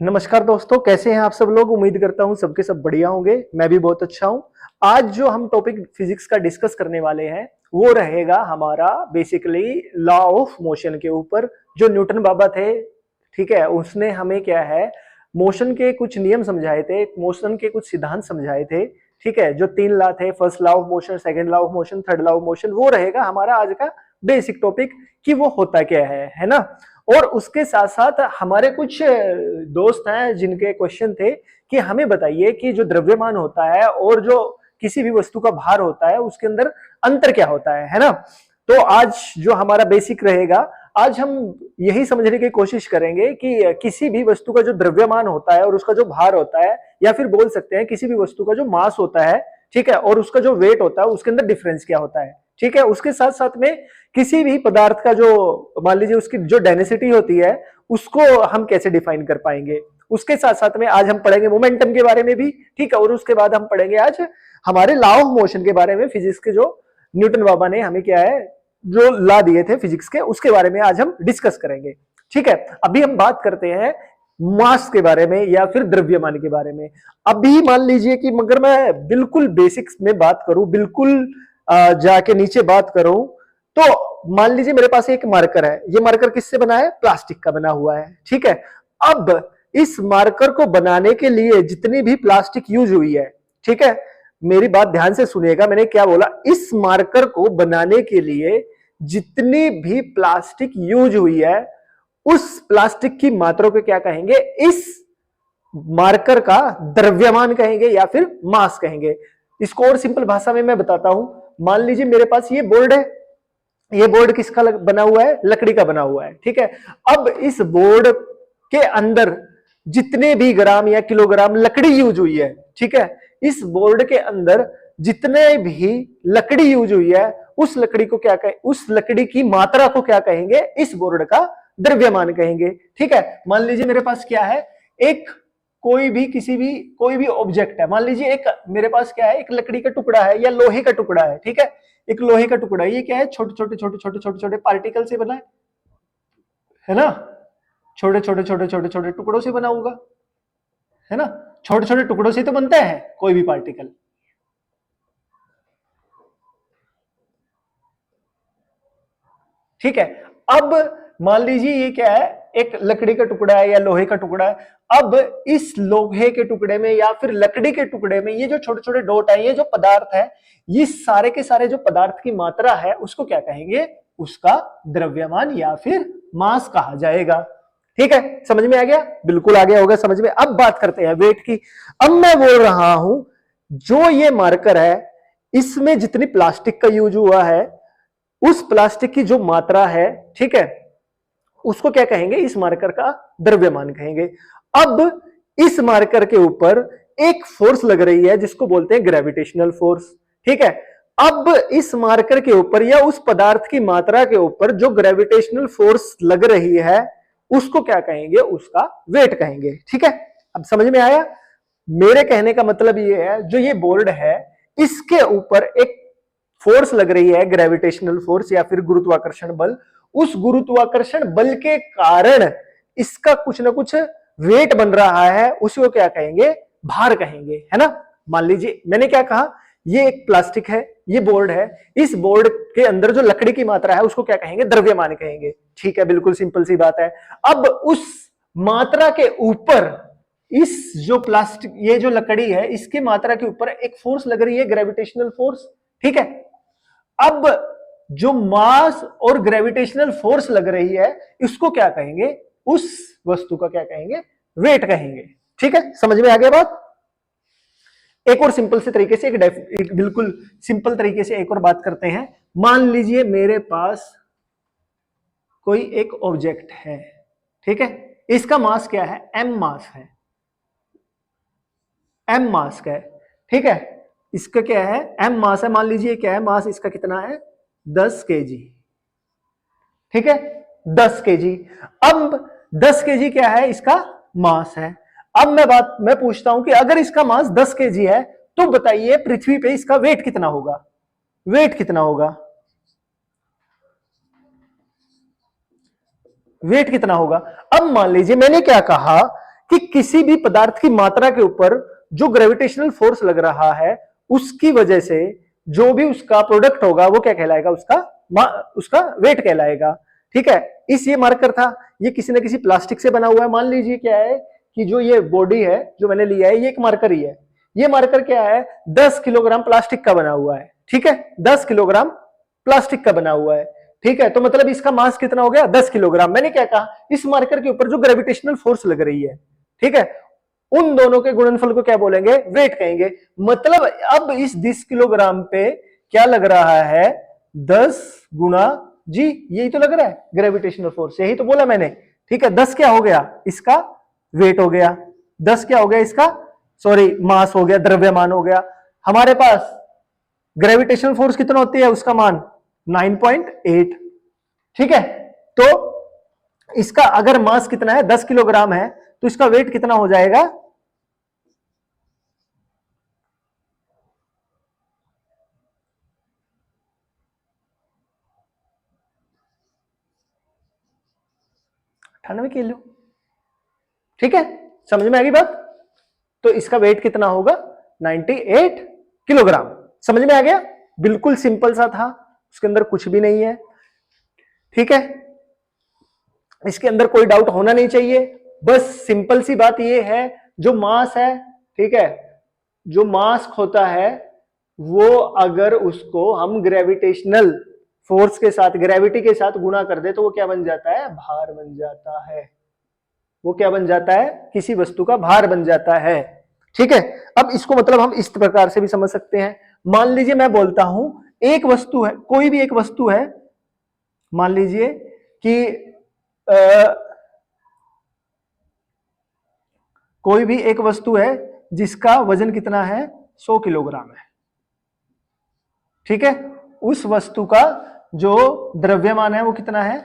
नमस्कार दोस्तों, कैसे हैं आप सब लोग। उम्मीद करता हूं सबके सब बढ़िया होंगे। मैं भी बहुत अच्छा हूं। आज जो हम टॉपिक फिजिक्स का डिस्कस करने वाले हैं वो रहेगा हमारा बेसिकली लॉ ऑफ मोशन के ऊपर। जो न्यूटन बाबा थे, ठीक है, उसने हमें क्या है, मोशन के कुछ नियम समझाए थे, मोशन के कुछ सिद्धांत समझाए थे। ठीक है, जो 3 लॉ थे, first law of motion, second law of motion, third law of motion, वो रहेगा हमारा आज का बेसिक टॉपिक कि वो होता क्या है ना। और उसके साथ साथ हमारे कुछ दोस्त हैं जिनके क्वेश्चन थे कि हमें बताइए कि जो द्रव्यमान होता है और जो किसी भी वस्तु का भार होता है उसके अंदर अंतर क्या होता है ना। तो आज जो हमारा बेसिक रहेगा, आज हम यही समझने की कोशिश करेंगे कि किसी भी वस्तु का जो द्रव्यमान होता है और उसका जो भार होता है, या फिर बोल सकते हैं किसी भी वस्तु का जो मास होता है, ठीक है, और उसका जो वेट होता है, उसके अंदर डिफरेंस क्या होता है। ठीक है, उसके साथ साथ में किसी भी पदार्थ का जो मान लीजिए उसकी जो डेंसिटी होती है उसको हम कैसे डिफाइन कर पाएंगे। उसके साथ साथ में आज हम पढ़ेंगे मोमेंटम के बारे में भी, ठीक है, और उसके बाद हम पढ़ेंगे आज हमारे लॉ ऑफ मोशन के बारे में। फिजिक्स के जो न्यूटन बाबा ने हमें क्या है, जो लॉ दिए थे फिजिक्स के, उसके बारे में आज हम डिस्कस करेंगे। ठीक है, अभी हम बात करते हैं मास के बारे में या फिर द्रव्यमान के बारे में। अभी मान लीजिए कि मगर मैं बिल्कुल बेसिक्स में बात करूं, बिल्कुल जाके नीचे बात करूं, तो मान लीजिए मेरे पास एक मार्कर है। ये मार्कर किससे बना है? प्लास्टिक का बना हुआ है। ठीक है, अब इस मार्कर को बनाने के लिए जितनी भी प्लास्टिक यूज हुई है, ठीक है, मेरी बात ध्यान से सुनिएगा, मैंने क्या बोला। इस मार्कर को बनाने के लिए जितनी भी प्लास्टिक यूज हुई है, उस प्लास्टिक की मात्रा को क्या कहेंगे? इस मार्कर का द्रव्यमान कहेंगे या फिर मास कहेंगे। इसको और सिंपल भाषा में मैं बताता हूं। मान लीजिए मेरे पास ये बोर्ड है। ये बोर्ड किसका बना हुआ है? लकड़ी का बना हुआ है। ठीक है, अब इस बोर्ड के अंदर जितने भी ग्राम या किलोग्राम लकड़ी यूज हुई है, ठीक है, इस बोर्ड के अंदर जितने भी लकड़ी यूज हुई है, उस लकड़ी को क्या कहें? उस लकड़ी की मात्रा को क्या कहेंगे? इस बोर्ड का द्रव्यमान कहेंगे। ठीक है, मान लीजिए मेरे पास क्या है, एक कोई भी ऑब्जेक्ट है। मान लीजिए एक मेरे पास क्या है, एक लकड़ी का टुकड़ा है या लोहे का टुकड़ा है। ठीक है, एक लोहे का टुकड़ा, ये क्या है? छोटे छोटे छोटे छोटे छोटे छोटे पार्टिकल से बना है ना। छोटे छोटे छोटे छोटे छोटे टुकड़ों से बना होगा, है ना। छोटे छोटे टुकड़ों से तो बनता है कोई भी पार्टिकल। ठीक है, अब मान लीजिए ये क्या है, एक लकड़ी का टुकड़ा है या लोहे का टुकड़ा है। अब इस लोहे के टुकड़े में या फिर लकड़ी के टुकड़े में ये जो छोटे छोटे डॉट है, ये जो पदार्थ है, ये सारे के सारे जो पदार्थ की मात्रा है उसको क्या कहेंगे? उसका द्रव्यमान या फिर मास कहा जाएगा। ठीक है, समझ में आ गया? बिल्कुल आ गया होगा समझ में। अब बात करते हैं वेट की। अब मैं बोल रहा हूं, जो ये मार्कर है, इसमें जितनी प्लास्टिक का यूज हुआ है, उस प्लास्टिक की जो मात्रा है, ठीक है, उसको क्या कहेंगे? इस मार्कर का द्रव्यमान कहेंगे। अब इस मार्कर के ऊपर एक फोर्स लग रही है जिसको बोलते हैं ग्रेविटेशनल फोर्स। ठीक है, अब इस मार्कर के ऊपर या उस पदार्थ की मात्रा के ऊपर जो ग्रेविटेशनल फोर्स लग रही है, उसको क्या कहेंगे? उसका वेट कहेंगे। ठीक है, अब समझ में आया? मेरे कहने का मतलब ये है, जो ये बोर्ड है इसके ऊपर एक फोर्स लग रही है, ग्रेविटेशनल फोर्स या फिर गुरुत्वाकर्षण बल। उस गुरुत्वाकर्षण बल के कारण इसका कुछ ना कुछ वेट बन रहा है, उसको क्या कहेंगे? भार कहेंगे, है ना। मान लीजिए मैंने क्या कहा, ये एक प्लास्टिक है, ये बोर्ड है, इस बोर्ड के अंदर जो लकड़ी की मात्रा है उसको क्या कहेंगे? द्रव्यमान कहेंगे। ठीक है, बिल्कुल सिंपल सी बात है। अब उस मात्रा के ऊपर इस जो प्लास्टिक, ये जो लकड़ी है, इसकी मात्रा के ऊपर एक फोर्स लग रही है, ग्रेविटेशनल फोर्स। ठीक है, अब जो मास और ग्रेविटेशनल फोर्स लग रही है, इसको क्या कहेंगे? उस वस्तु का क्या कहेंगे? वेट कहेंगे। ठीक है, समझ में आ गया बात? एक और सिंपल से तरीके से एक बिल्कुल सिंपल तरीके से एक और बात करते हैं। मान लीजिए मेरे पास कोई एक ऑब्जेक्ट है, ठीक है, इसका मास क्या है? m मास है, m मास का है। ठीक है, इसका क्या है? m मास है। मान लीजिए क्या है मास इसका? कितना है? 10 केजी। ठीक है, 10 केजी। अब 10 केजी क्या है? इसका मास है। अब मैं पूछता हूं कि अगर इसका मास 10 केजी है तो बताइए पृथ्वी पे इसका वेट कितना होगा? वेट कितना होगा? वेट कितना होगा? अब मान लीजिए मैंने क्या कहा कि किसी भी पदार्थ की मात्रा के ऊपर जो ग्रेविटेशनल फोर्स लग रहा है उसकी वजह से जो भी उसका प्रोडक्ट होगा वो क्या कहलाएगा, उसका वेट कहलाएगा। ठीक है, इस ये मार्कर था, ये किसी न किसी प्लास्टिक से बना हुआ है। मान लीजिए क्या है कि जो ये बॉडी है जो मैंने लिया है ये एक मार्कर ही है। ये मार्कर क्या है, 10 किलोग्राम प्लास्टिक का बना हुआ है। ठीक है, 10 किलोग्राम प्लास्टिक का बना हुआ है। ठीक है, तो मतलब इसका मास कितना हो गया, 10 किलोग्राम। मैंने क्या कहा, इस मार्कर के ऊपर जो ग्रेविटेशनल फोर्स लग रही है, ठीक है, उन दोनों के गुणनफल को क्या बोलेंगे, वेट कहेंगे। मतलब अब इस 10 किलोग्राम पे क्या लग रहा है, 10 गुना जी, यही तो लग रहा है ग्रेविटेशनल फोर्स, यही तो बोला मैंने। ठीक है, 10 क्या हो गया, इसका वेट हो गया। 10 क्या हो गया, इसका सॉरी मास हो गया, द्रव्यमान हो गया। हमारे पास ग्रेविटेशनल फोर्स कितना होती है, उसका मान 9.8। ठीक है, तो इसका अगर मास कितना है, 10 किलोग्राम है, तो इसका वेट कितना हो जाएगा, अठानवे किलो। ठीक है, समझ में आ गई बात। तो इसका वेट कितना होगा, 98 किलोग्राम। समझ में आ गया, बिल्कुल सिंपल सा था, उसके अंदर कुछ भी नहीं है। ठीक है, इसके अंदर कोई डाउट होना नहीं चाहिए। बस सिंपल सी बात यह है, जो मास है, ठीक है, जो मास होता है वो अगर उसको हम ग्रेविटेशनल फोर्स के साथ, ग्रेविटी के साथ गुणा कर दे तो वो क्या बन जाता है, भार बन जाता है। वो क्या बन जाता है, किसी वस्तु का भार बन जाता है। ठीक है, अब इसको मतलब हम इस प्रकार से भी समझ सकते हैं। मान लीजिए मैं बोलता हूं एक वस्तु है, कोई भी एक वस्तु है, मान लीजिए कि कोई भी एक वस्तु है जिसका वजन कितना है, 100 किलोग्राम है। ठीक है, उस वस्तु का जो द्रव्यमान है वो कितना है,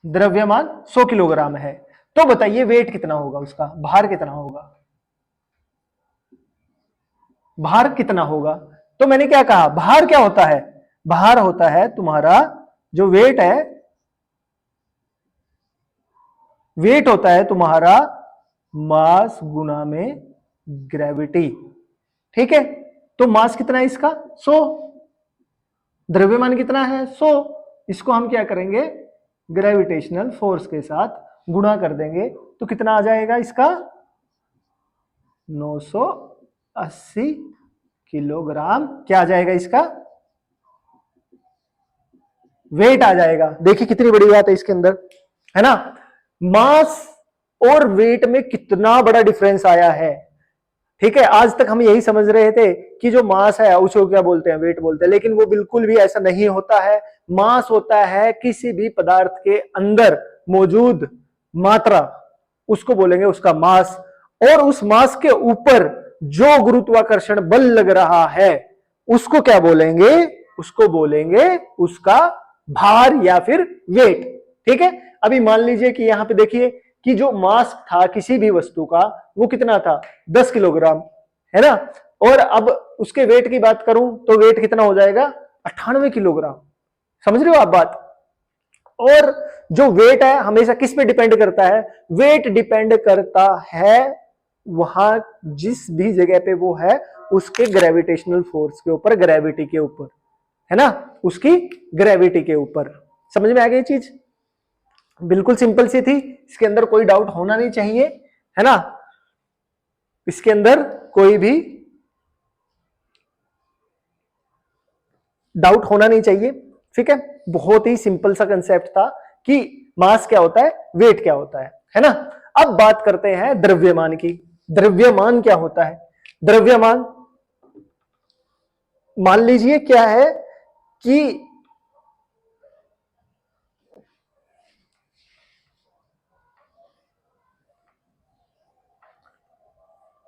द्रव्यमान 100 किलोग्राम है। तो बताइए वेट कितना होगा, उसका भार कितना होगा, भार कितना होगा। तो मैंने क्या कहा, भार क्या होता है, भार होता है तुम्हारा जो वेट है, वेट होता है तुम्हारा मास गुना में ग्रेविटी। ठीक है, तो मास कितना है इसका, 100, द्रव्यमान कितना है 100, इसको हम क्या करेंगे, ग्रेविटेशनल फोर्स के साथ गुणा कर देंगे तो कितना आ जाएगा इसका, 980 किलोग्राम क्या आ जाएगा, इसका वेट आ जाएगा। देखिए कितनी बड़ी बात है इसके अंदर, है ना। मास और वेट में कितना बड़ा डिफरेंस आया है। ठीक है, आज तक हम यही समझ रहे थे कि जो मास है उसको क्या बोलते हैं, वेट बोलते हैं, लेकिन वो बिल्कुल भी ऐसा नहीं होता है। मास होता है किसी भी पदार्थ के अंदर मौजूद मात्रा, उसको बोलेंगे उसका मास। और उस मास के ऊपर जो गुरुत्वाकर्षण बल लग रहा है उसको क्या बोलेंगे, उसको बोलेंगे उसका भार या फिर वेट। ठीक है, अभी मान लीजिए कि यहां पे देखिए कि जो मास था किसी भी वस्तु का वो कितना था, 10 किलोग्राम, है ना। और अब उसके वेट की बात करूं तो वेट कितना हो जाएगा, 98 किलोग्राम। समझ रहे हो आप बात। और जो वेट है हमेशा किस पे डिपेंड करता है, वेट डिपेंड करता है वहां जिस भी जगह पे वो है उसके ग्रेविटेशनल फोर्स के ऊपर, ग्रेविटी के ऊपर, है ना, उसकी ग्रेविटी के ऊपर। समझ में आ गई चीज, बिल्कुल सिंपल सी थी, इसके अंदर कोई डाउट होना नहीं चाहिए, है ना, इसके अंदर कोई भी डाउट होना नहीं चाहिए। ठीक है, बहुत ही सिंपल सा कंसेप्ट था कि मास क्या होता है, वेट क्या होता है ना। अब बात करते हैं द्रव्यमान की। द्रव्यमान क्या होता है, द्रव्यमान मान लीजिए क्या है कि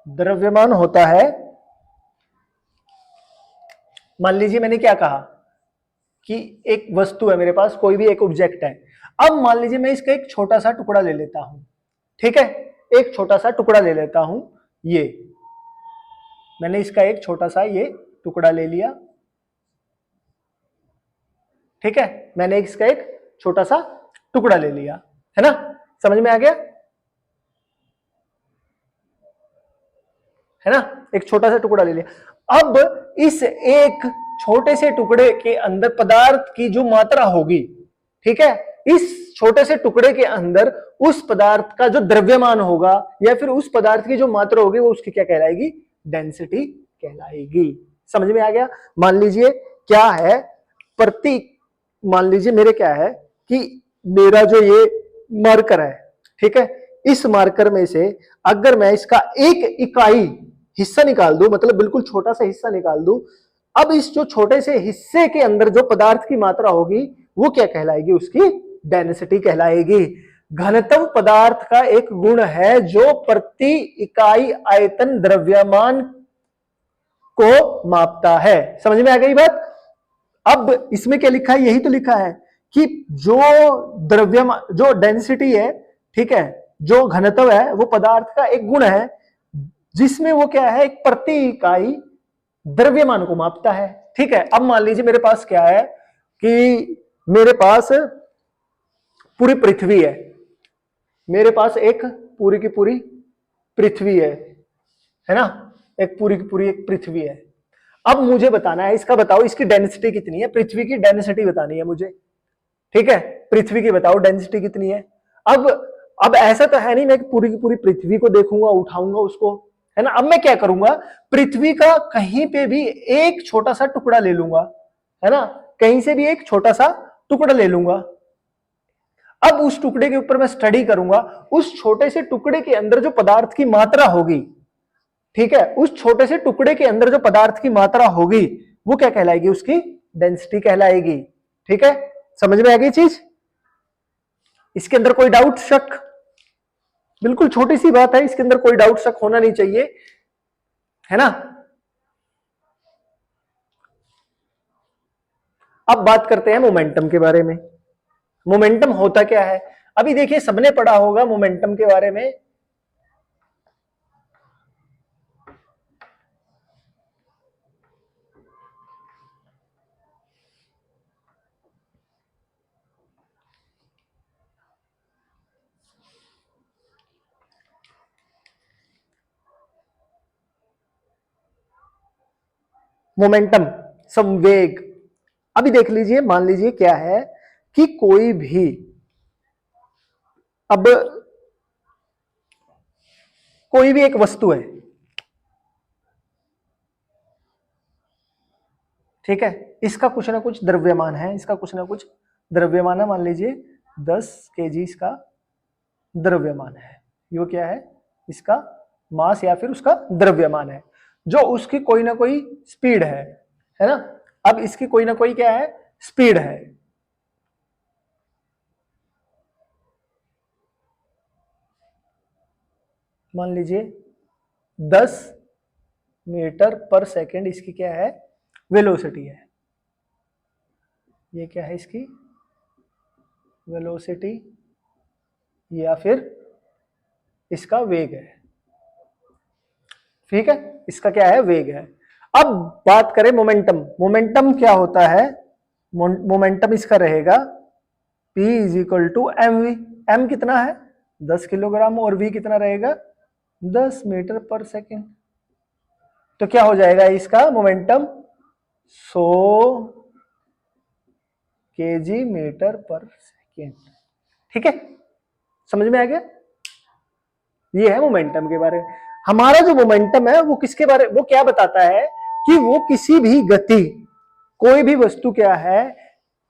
द्रव्यमान होता है, मान लीजिए मैंने क्या कहा कि एक वस्तु है मेरे पास, कोई भी एक ऑब्जेक्ट है। अब मान लीजिए मैं इसका एक छोटा सा टुकड़ा ले लेता हूं। ठीक है, एक छोटा सा टुकड़ा ले लेता हूं, ये मैंने इसका एक छोटा सा ये टुकड़ा ले लिया। ठीक है, मैंने इसका एक छोटा सा टुकड़ा ले लिया, है ना, समझ में आ गया। है ना, एक छोटा सा टुकड़ा ले लिया। अब इस एक छोटे से टुकड़े के अंदर पदार्थ की जो मात्रा होगी, ठीक है, इस छोटे से टुकड़े के अंदर उस पदार्थ का जो द्रव्यमान होगा या फिर उस पदार्थ की जो मात्रा होगी वो उसकी क्या कहलाएगी, डेंसिटी कहलाएगी। समझ में आ गया। मान लीजिए क्या है, प्रति, मान लीजिए मेरे क्या है कि मेरा जो ये मार्कर है, ठीक है, इस मार्कर में से अगर मैं इसका एक इकाई हिस्सा निकाल दूं, मतलब बिल्कुल छोटा सा हिस्सा निकाल दूं, अब इस जो छोटे से हिस्से के अंदर जो पदार्थ की मात्रा होगी वो क्या कहलाएगी, उसकी डेंसिटी कहलाएगी। घनत्व पदार्थ का एक गुण है जो प्रति इकाई आयतन द्रव्यमान को मापता है। समझ में आ गई बात। अब इसमें क्या लिखा है, यही तो लिखा है कि जो द्रव्यमान, जो डेंसिटी है, ठीक है, जो घनत्व है वो पदार्थ का एक गुण है जिसमें वो क्या है, एक प्रति इकाई द्रव्यमान को मापता है। ठीक है। अब मान लीजिए मेरे पास क्या है कि मेरे पास पूरी पृथ्वी है, मेरे पास एक पूरी की पूरी पृथ्वी है ना, एक पूरी की पूरी एक पृथ्वी है। अब मुझे बताना है, इसका बताओ इसकी डेंसिटी कितनी है, पृथ्वी की डेंसिटी बतानी है मुझे। ठीक है, पृथ्वी की बताओ डेंसिटी कितनी है। अब ऐसा तो है नहीं मैं पूरी की पूरी पृथ्वी को देखूंगा, उठाऊंगा उसको, है ना। अब मैं क्या करूंगा, पृथ्वी का कहीं पे भी एक छोटा सा टुकड़ा ले लूंगा, है ना, कहीं से भी एक छोटा सा टुकड़ा ले लूंगा। अब उस टुकड़े के ऊपर मैं स्टडी करूंगा, उस छोटे से टुकड़े के अंदर जो पदार्थ की मात्रा होगी, ठीक है, उस छोटे से टुकड़े के अंदर जो पदार्थ की मात्रा होगी वो क्या कहलाएगी, उसकी डेंसिटी कहलाएगी। ठीक है, समझ में आ गई चीज। इसके अंदर कोई डाउट शक, बिल्कुल छोटी सी बात है, इसके अंदर कोई डाउट शक होना नहीं चाहिए, है ना। अब बात करते हैं मोमेंटम के बारे में। मोमेंटम होता क्या है, अभी देखिए सबने पढ़ा होगा मोमेंटम के बारे में। मोमेंटम, संवेग। अभी देख लीजिए, मान लीजिए क्या है कि कोई भी, अब कोई भी एक वस्तु है, ठीक है, इसका कुछ ना कुछ द्रव्यमान है, इसका कुछ ना कुछ द्रव्यमान है। मान लीजिए 10 केजी इसका द्रव्यमान है, ये क्या है, इसका मास या फिर उसका द्रव्यमान है, जो उसकी कोई ना कोई स्पीड है ना। अब इसकी कोई ना कोई क्या है, स्पीड है। मान लीजिए 10 मीटर पर सेकंड इसकी क्या है, वेलोसिटी है। ये क्या है, इसकी वेलोसिटी या फिर इसका वेग है। ठीक है, इसका क्या है, वेग है। अब बात करें मोमेंटम। मोमेंटम क्या होता है, मोमेंटम इसका रहेगा P is equal to M V. M कितना है, 10 किलोग्राम, और वी कितना रहेगा, 10 मीटर पर सेकेंड। तो क्या हो जाएगा इसका मोमेंटम, 100 केजी मीटर पर सेकेंड। ठीक है, समझ में आ गया। ये है मोमेंटम के बारे में। हमारा जो मोमेंटम है वो किसके बारे, वो क्या बताता है कि वो किसी भी गति, कोई भी वस्तु क्या है,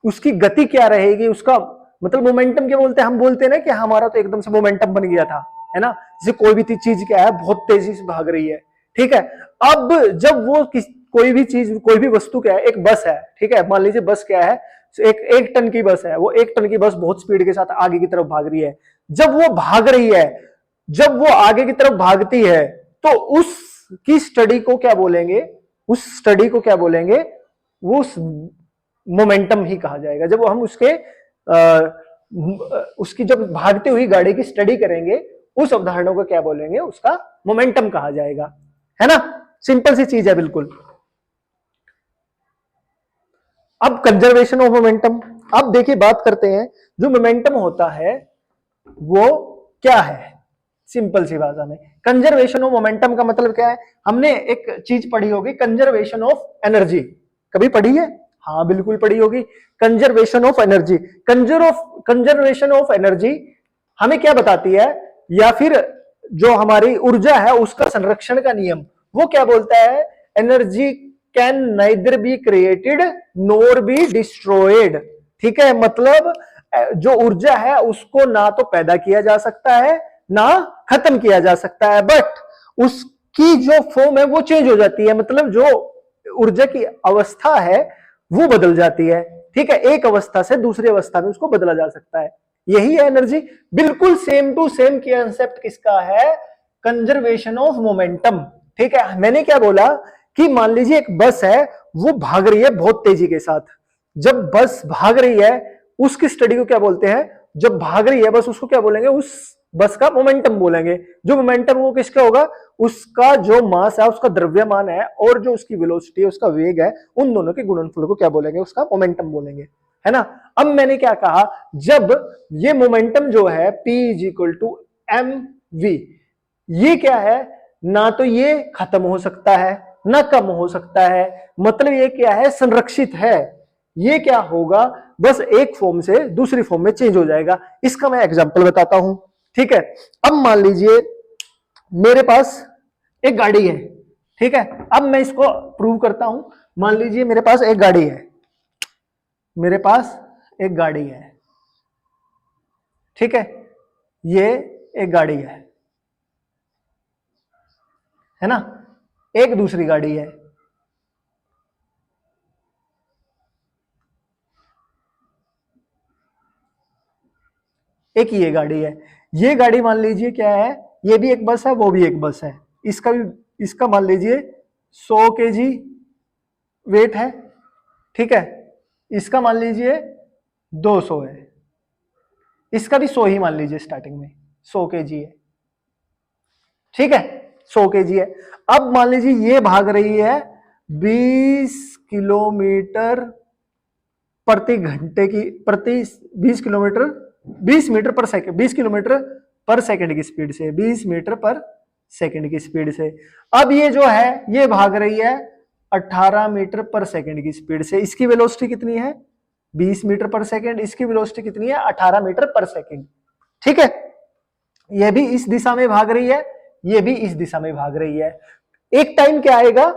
उसकी गति क्या रहेगी, उसका मतलब मोमेंटम क्या बोलते हैं, हम बोलते हैं ना कि हमारा तो एकदम से मोमेंटम बन गया था, है ना, जैसे कोई भी चीज क्या है बहुत तेजी से भाग रही है। ठीक है, अब जब वो कोई भी चीज, कोई भी वस्तु क्या है, एक बस है, ठीक है, मान लीजिए बस क्या है, एक टन की बस है, वो 1 टन की बस बहुत स्पीड के साथ आगे की तरफ भाग रही है। जब वो भाग रही है, जब वो आगे की तरफ भागती है, तो उसकी स्टडी को क्या बोलेंगे, उस स्टडी को क्या बोलेंगे, वो मोमेंटम ही कहा जाएगा। जब हम उसकी जब भागती हुई गाड़ी की स्टडी करेंगे, उस अवधारणा को क्या बोलेंगे, उसका मोमेंटम कहा जाएगा, है ना। सिंपल सी चीज है बिल्कुल। अब कंजर्वेशन ऑफ मोमेंटम। अब देखिए बात करते हैं, जो मोमेंटम होता है वो क्या है। सिंपल सी भाषा में कंजर्वेशन ऑफ मोमेंटम का मतलब क्या है? हमने एक चीज पढ़ी होगी, कंजर्वेशन ऑफ एनर्जी, कभी पढ़ी है? हाँ बिल्कुल पढ़ी होगी। Conservation of energy, conservation of energy हमें क्या बताती है, या फिर जो हमारी ऊर्जा है उसका संरक्षण का नियम वो क्या बोलता है? Energy can neither be created NOR be destroyed. ठीक है, मतलब जो ऊर्जा है उसको ना तो पैदा किया जा सकता है ना खत्म किया जा सकता है, बट उसकी जो फॉर्म है वो चेंज हो जाती है, मतलब जो ऊर्जा की अवस्था है वो बदल जाती है। ठीक है, एक अवस्था से दूसरी अवस्था में उसको बदला जा सकता है, यही है एनर्जी। बिल्कुल सेम टू सेम कंसेप्ट किसका है? Conservation of momentum. ठीक है, मैंने क्या बोला कि मान लीजिए एक बस है, वो भाग रही है बहुत तेजी के साथ। जब बस भाग रही है उसकी स्टडी को क्या बोलते हैं? जब भाग रही है बस उसको क्या बोलेंगे? उस बस का मोमेंटम बोलेंगे। जो मोमेंटम वो किसका होगा? उसका जो मास है, उसका द्रव्यमान है, और जो उसकी वेलोसिटी है, उसका वेग है, उन दोनों के गुणनफल को क्या बोलेंगे? उसका मोमेंटम बोलेंगे, है ना। अब मैंने क्या कहा, जब ये मोमेंटम जो है P is equal to M V, ये क्या है? ना तो ये खत्म हो सकता है ना कम हो सकता है, मतलब ये क्या है? संरक्षित है। ये क्या होगा? बस एक फॉर्म से दूसरी फॉर्म में चेंज हो जाएगा। इसका मैं एग्जांपल बताता हूं। ठीक है, अब मान लीजिए मेरे पास एक गाड़ी है। ठीक है, अब मैं इसको प्रूव करता हूं। मान लीजिए मेरे पास एक गाड़ी है, मेरे पास एक गाड़ी है। ठीक है, ये एक गाड़ी है ना, एक दूसरी गाड़ी है, एक ये गाड़ी है। ये गाड़ी मान लीजिए क्या है? ये भी एक बस है, वो भी एक बस है। इसका मान लीजिए 100 केजी वेट है। ठीक है, इसका मान लीजिए 200 है, इसका भी 100 ही मान लीजिए, स्टार्टिंग में 100 केजी है। ठीक है, 100 केजी है। अब मान लीजिए ये भाग रही है 20 किलोमीटर प्रति घंटे की, प्रति 20 किलोमीटर 20 मीटर पर सेकंड, 20 किलोमीटर पर सेकंड की स्पीड से, 20 मीटर पर सेकंड की स्पीड से। अब ये जो है ये भाग रही है 18 मीटर पर सेकंड की स्पीड से। इसकी वेलोसिटी कितनी है? 20 मीटर पर सेकंड। इसकी वेलोसिटी कितनी है? 18 मीटर पर सेकंड। ठीक है, यह भी इस दिशा में भाग रही है, ये भी इस दिशा में भाग रही है। एक टाइम क्या आएगा,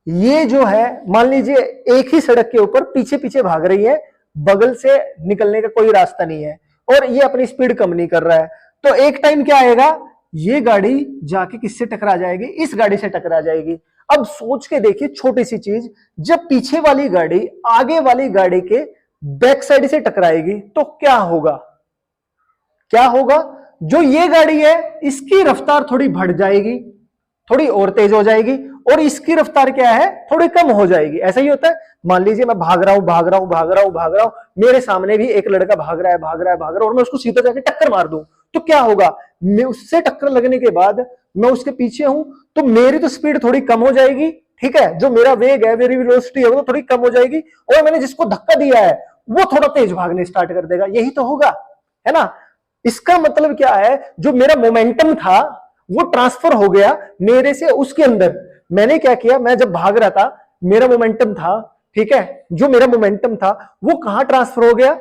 ये जो है मान लीजिए एक ही सड़क के ऊपर पीछे पीछे भाग रही है, बगल से निकलने का कोई रास्ता नहीं है, और ये अपनी स्पीड कम नहीं कर रहा है। तो एक टाइम क्या आएगा, ये गाड़ी जाके किससे टकरा जाएगी? इस गाड़ी से टकरा जाएगी। अब सोच के देखिए छोटी सी चीज, जब पीछे वाली गाड़ी आगे वाली गाड़ी के बैक साइड से टकराएगी तो क्या होगा? क्या होगा? जो ये गाड़ी है इसकी रफ्तार थोड़ी बढ़ जाएगी, थोड़ी और तेज हो जाएगी, और इसकी रफ्तार क्या है? थोड़ी कम हो जाएगी। ऐसा ही होता है। मान लीजिए मैं भाग रहा हूं, मेरे सामने भी एक लड़का भाग रहा है, और मैं उसको सीधा जाके टक्कर मार दूं, तो क्या होगा? मैं उससे टक्कर लगने के बाद मैं उसके पीछे हूं, तो मेरी तो स्पीड थोड़ी कम हो जाएगी। ठीक है, जो मेरा वेग है, मेरी वेलोसिटी है, वो थोड़ी कम हो जाएगी, और मैंने जिसको धक्का दिया है वो थोड़ा तेज भागने स्टार्ट कर देगा। यही तो होगा, है ना। इसका मतलब क्या है? जो मेरा मोमेंटम था वो ट्रांसफर हो गया मेरे से उसके अंदर। मैंने क्या किया, मैं जब भाग रहा था मेरा मोमेंटम था, ठीक है, जो मेरा मोमेंटम था वो कहां ट्रांसफर हो गया?